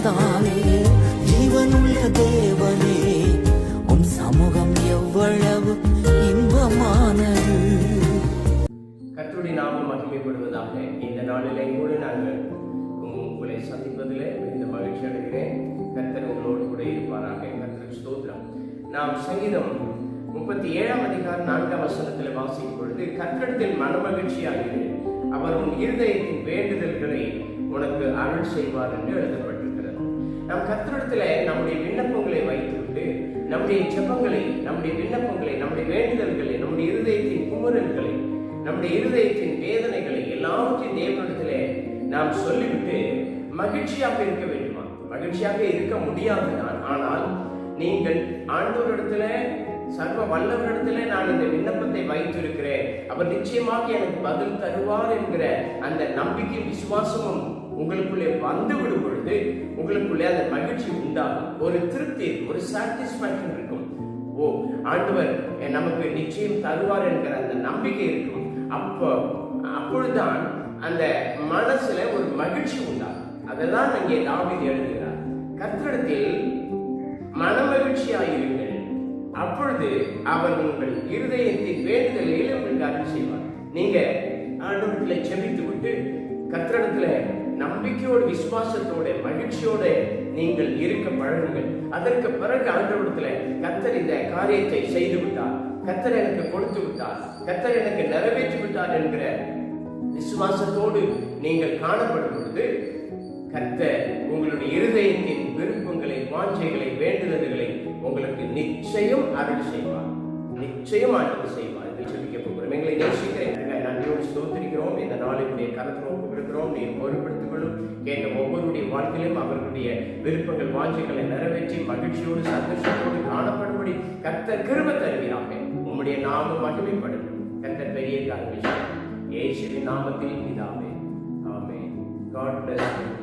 கத்தாவே, ஜீவனுள்ள தேவனே, உம் சமூகம் எவ்வளவு இன்பமானது. கர்த்தருடைய நாமம் மகிமைப்படுவதாக. இந்த நாளிலே கூட நாங்கள் உங்களை சந்திப்பதிலே இந்த மகிழ்ச்சி அடைகிறேன். கர்த்தர் உங்களோடு கூட இருப்பாராக. கர்த்தருக்கு ஸ்தோத்திரம். நாம் சங்கீதம் 37 அதிகாரம் 4 வசனத்தில் வாசிக்கும் பொழுது, கர்த்தரிடத்தில் மனமகிழ்ச்சியாகிறது, அவர் உன் இருதயத்தின் வேண்டுதல்களை உனக்கு அருள் செய்வார் என்று எழுதப்பட்டிருக்கிறது. நாம் கர்த்தரிடத்தில் நம்முடைய விண்ணப்பங்களை வைத்துவிட்டு நம்முடைய ஜெபங்களை, நம்முடைய விண்ணப்பங்களை, நம்முடைய வேண்டுதல்களை, நம்முடைய இருதயத்தின் குமுறல்களை, நம்முடைய இருதயத்தின் வேதனைகளை எல்லாவற்றையும் தேவனிடத்திலே நாம் சொல்லிவிட்டு மகிழ்ச்சியாக இருக்க வேண்டுமா? மகிழ்ச்சியாக இருக்க முடியாதுதான். ஆனால் நீங்கள் ஆண்டவரிடத்துல, சர்வ வல்லவரிடத்துல நான் இந்த விண்ணப்பத்தை வைத்திருக்கிறேன், அவர் நிச்சயமாக எனக்கு பதில் தருவார் என்கிற அந்த நம்பிக்கை விசுவாசமும் உங்களுக்குள்ளே வந்து விடும் பொழுது உங்களுக்குள்ளே அந்த மகிழ்ச்சி உண்டாகும். ஒரு திருப்தி, ஒரு சாட்டிஸ்பாக்சன் இருக்கும். ஓ, ஆண்டவர் நமக்கு நிச்சயம் தருவார் என்கிற அந்த நம்பிக்கை இருக்கும். அப்பொழுதுதான் அந்த மனசுல ஒரு மகிழ்ச்சி உண்டாகும். அதெல்லாம் அங்கே தாவீது எழுதுகிறார். கர்த்தரிடத்தில் மனமகிழ்ச்சியாயிருங்கள், அப்பொழுது அவர் உங்கள் இருதயத்தின் வேண்டுதல்களை உங்களுக்கு அருள் செய்வார். நீங்க ஆண்டவரிடத்துல செபித்து விட்டு கர்த்தரிடத்துல நம்பிக்கையோடு, விசுவாசத்தோட, மகிழ்ச்சியோட நீங்கள் இருக்க பழகுங்கள். அதற்கு பிறகு ஆண்டவரிடத்துல கர்த்தர் இந்த காரியத்தை செய்து விட்டார், கர்த்தர் எனக்கு கொடுத்து விட்டார், கர்த்தர் எனக்கு நிறைவேற்றி விட்டார் என்கிற விசுவாசத்தோடு நீங்கள் காணப்படும் பொழுது கர்த்தர் உங்களுடைய இருதயத்தின் விருப்பங்களை, வாஞ்சைகளை, வேண்டுதல்களை உங்களுக்கு நிச்சயம் அருள் செய்வார், நிச்சயம் ஆண்டவர் செய்வார் என்று சொல்லிக்க போகிறோம். எங்களை நேசிக்கிறேன், நன்றியோடு ஸ்தோத்திரிக்கிறோம். இந்த நாளினுடைய கருத்து நோக்கு விடுக்கிறோம். நீர் பொறுப்படுத்திக் கொள்ளும். கேட்ட ஒவ்வொருடைய வாழ்க்கையிலும் அவர்களுடைய விருப்பங்கள், வாஞ்சைகளை நிறைவேற்றி மகிழ்ச்சியோடு, சந்தோஷத்தோடு காணப்படும்படி கர்த்தர் கிருபை தருவீராக. உம்முடைய நாமம் மகிமைப்படட்டும். கர்த்தர் பெரிய காரியங்களை இயேசுவின் நாமத்தில் பிதாவே, ஆமென். God bless you.